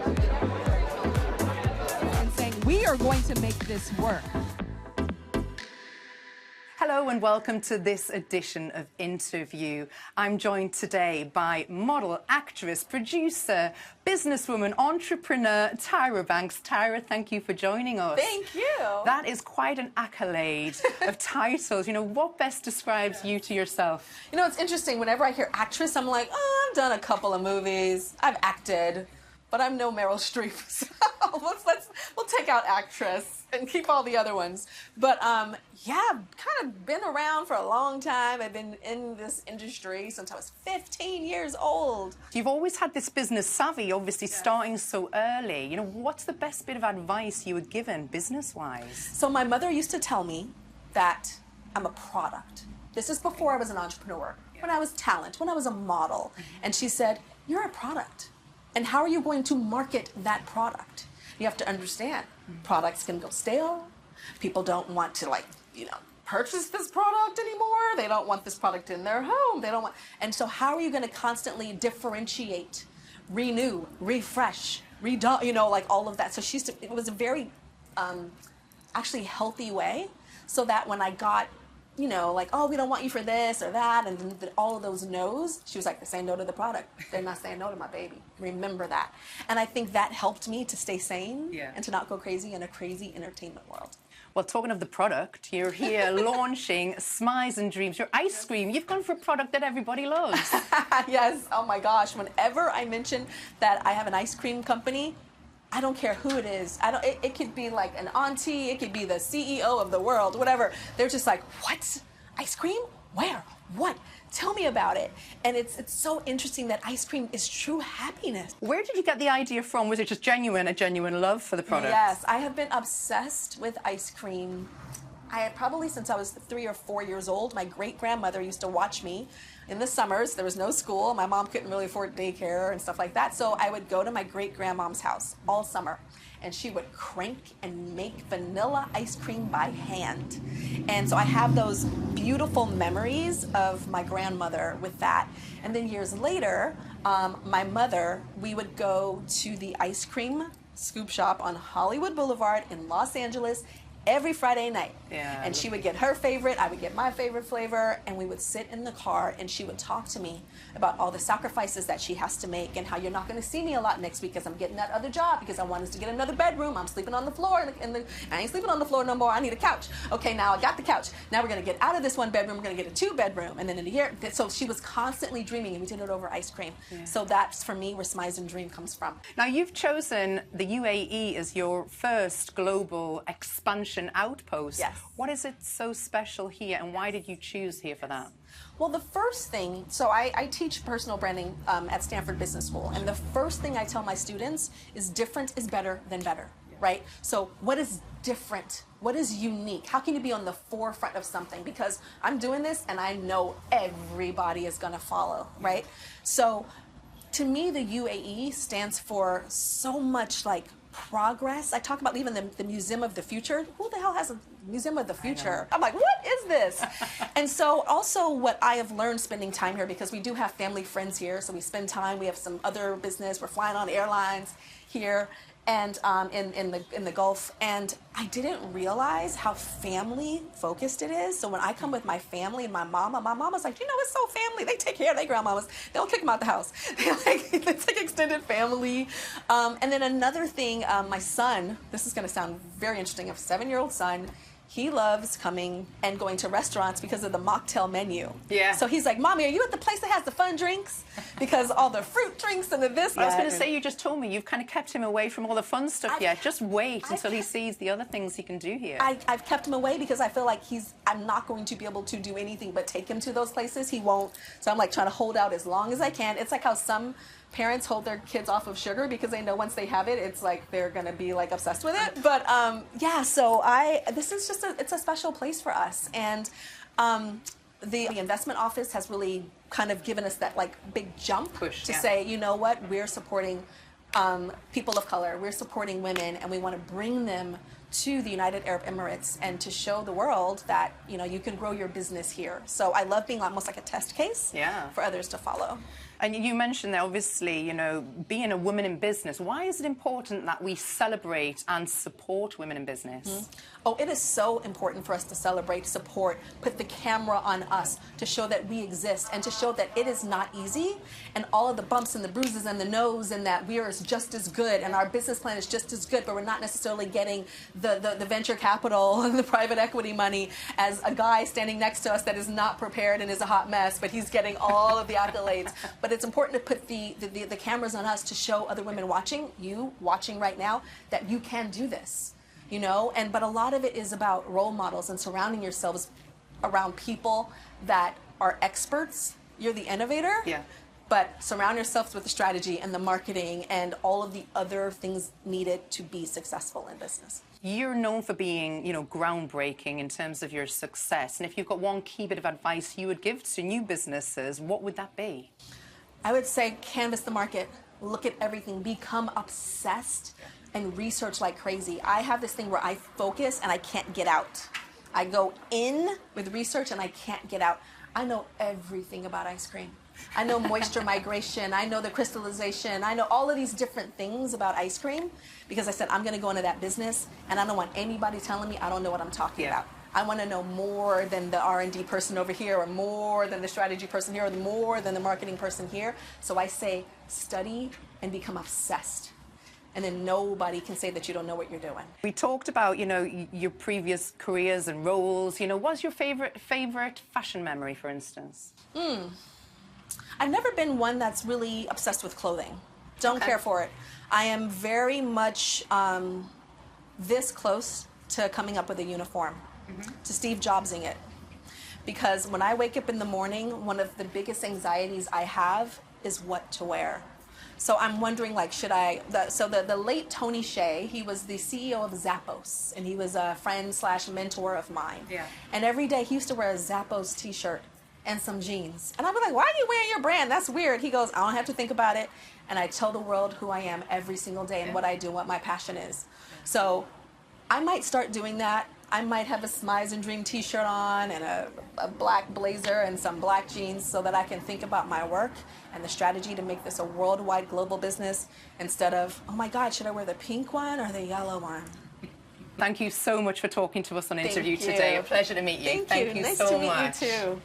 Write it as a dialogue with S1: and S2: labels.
S1: And saying, we are going to make this work.
S2: Hello and welcome to this edition of Interview. I'm joined today by model, actress, producer, businesswoman, entrepreneur, Tyra Banks. Tyra, thank you for joining us.
S3: Thank you.
S2: That is quite an accolade of titles. You know, what best describes you to yourself?
S3: You know, it's interesting. Whenever I hear actress, I'm like, oh, I've done a couple of movies. I've acted, but I'm no Meryl Streep. So we'll take out actress and keep all the other ones. But yeah, I've kind of been around for a long time. I've been in this industry since I was 15 years old.
S2: You've always had this business savvy, obviously starting so early. You know, what's the best bit of advice you were given business-wise?
S3: So my mother used to tell me that I'm a product. This is before I was an entrepreneur, when I was talent, when I was a model. And she said, you're a product. And how are you going to market that product? You have to understand, products can go stale. People don't want to, like, you know, purchase this product anymore. They don't want this product in their home. They don't want, and so how are you going to constantly differentiate, renew, refresh, you know, like all of that. So she used to, it was a very actually healthy way, so that when I got, you know, like, oh, we don't want you for this or that, and then all of those no's, she was like, they're saying no to the product. They're not saying no to my baby. Remember that. And I think that helped me to stay sane and to not go crazy in a crazy entertainment world.
S2: Well, talking of the product, you're here launching Smize and Dreams, your ice cream. You've gone for a product that everybody loves.
S3: Yes, oh my gosh. Whenever I mention that I have an ice cream company, I don't care who it is. It could be like an auntie, it could be the CEO of the world, whatever. They're just like, what? Ice cream? Where? What? Tell me about it. And it's so interesting that ice cream is true happiness.
S2: Where did you get the idea from? Was it just a genuine love for the product?
S3: Yes, I have been obsessed with ice cream. I had probably since I was 3 or 4 years old. My great-grandmother used to watch me in the summers. There was no school. My mom couldn't really afford daycare and stuff like that. So I would go to my great-grandmom's house all summer, and she would crank and make vanilla ice cream by hand. And so I have those beautiful memories of my grandmother with that. And then years later, my mother, we would go to the ice cream scoop shop on Hollywood Boulevard in Los Angeles every Friday night. And she would get her favorite, I would get my favorite flavor, and we would sit in the car and she would talk to me about all the sacrifices that she has to make and how you're not going to see me a lot next week because I'm getting that other job because I wanted to get another bedroom. I'm sleeping on the floor I ain't sleeping on the floor no more. I need a couch. Okay, now I got the couch. Now we're going to get out of this one bedroom. We're going to get a 2-bedroom. And then in a year, so she was constantly dreaming, and we did it over ice cream. So that's for me where Smize and Dream comes from.
S2: Now you've chosen the UAE as your first global expansion outpost.
S3: Yes.
S2: What is it so special here, and why did you choose here for that?
S3: Well, the first thing, so I teach personal branding at Stanford Business School, and the first thing I tell my students is different is better than better, right? So what is different? What is unique? How can you be on the forefront of something? Because I'm doing this and I know everybody is going to follow, right? So to me, the UAE stands for so much like progress. I talk about even the Museum of the Future. Who the hell has a Museum of the Future? I'm like, what is this? And so also what I have learned spending time here, because we do have family friends here, so we spend time, we have some other business, we're flying on airlines here and in the Gulf, and I didn't realize how family focused it is. So when I come with my family and my mama's like, you know, it's so family. They take care of their grandmamas. They don't kick them out the house. It's like extended family. And then another thing, my son, this is going to sound very interesting. I have a 7-year-old son. He loves coming and going to restaurants because of the mocktail menu. So he's like, Mommy, are you at the place that has the fun drinks? Because all the fruit drinks and the this.
S2: I was going to say, you just told me you've kind of kept him away from all the fun stuff yet. Just wait until he sees the other things he can do here.
S3: I've kept him away because I feel like I'm not going to be able to do anything but take him to those places. He won't. So I'm like trying to hold out as long as I can. It's like how some parents hold their kids off of sugar because they know once they have it, it's like they're gonna be like obsessed with it. But yeah, so this is just it's a special place for us, and the investment office has really kind of given us that like big jump to say, you know what, we're supporting people of color, we're supporting women, and we want to bring them to the United Arab Emirates and to show the world that, you know, you can grow your business here. So I love being almost like a test case for others to follow.
S2: And you mentioned that, obviously, you know, being a woman in business, why is it important that we celebrate and support women in business?
S3: Oh, it is so important for us to celebrate, support, put the camera on us to show that we exist and to show that it is not easy, and all of the bumps and the bruises and the no's, and that we are just as good and our business plan is just as good, but we're not necessarily getting the venture capital and the private equity money as a guy standing next to us that is not prepared and is a hot mess, but he's getting all of the accolades. But it's important to put the cameras on us to show other women watching, you watching right now, that you can do this, you know. But a lot of it is about role models and surrounding yourselves around people that are experts. You're the innovator, but surround yourselves with the strategy and the marketing and all of the other things needed to be successful in business.
S2: You're known for being, you know, groundbreaking in terms of your success. And if you've got one key bit of advice you would give to new businesses, what would that be?
S3: I would say canvas the market, look at everything, become obsessed, and research like crazy. I have this thing where I focus and I can't get out. I go in with research and I can't get out. I know everything about ice cream. I know moisture migration, I know the crystallization, I know all of these different things about ice cream, because I said I'm going to go into that business and I don't want anybody telling me I don't know what I'm talking about. I want to know more than the R&D person over here, or more than the strategy person here, or more than the marketing person here. So I say study and become obsessed. And then nobody can say that you don't know what you're doing.
S2: We talked about, you know, your previous careers and roles. You know, what's your favorite fashion memory, for instance?
S3: I've never been one that's really obsessed with clothing. Don't care for it. I am very much this close to coming up with a uniform, to Steve Jobsing it. Because when I wake up in the morning, one of the biggest anxieties I have is what to wear. So I'm wondering, like, should I... The late Tony Hsieh, he was the CEO of Zappos, and he was a friend/mentor of mine. And every day he used to wear a Zappos t-shirt and some jeans. And I'd be like, why are you wearing your brand? That's weird. He goes, I don't have to think about it. And I tell the world who I am every single day and what I do, what my passion is. So I might start doing that. I might have a Smize and Dream t-shirt on and a black blazer and some black jeans so that I can think about my work and the strategy to make this a worldwide global business, instead of, oh my God, should I wear the pink one or the yellow one?
S2: Thank you so much for talking to us on Interview today. A pleasure to meet you.
S3: Thank you. Nice to meet you too.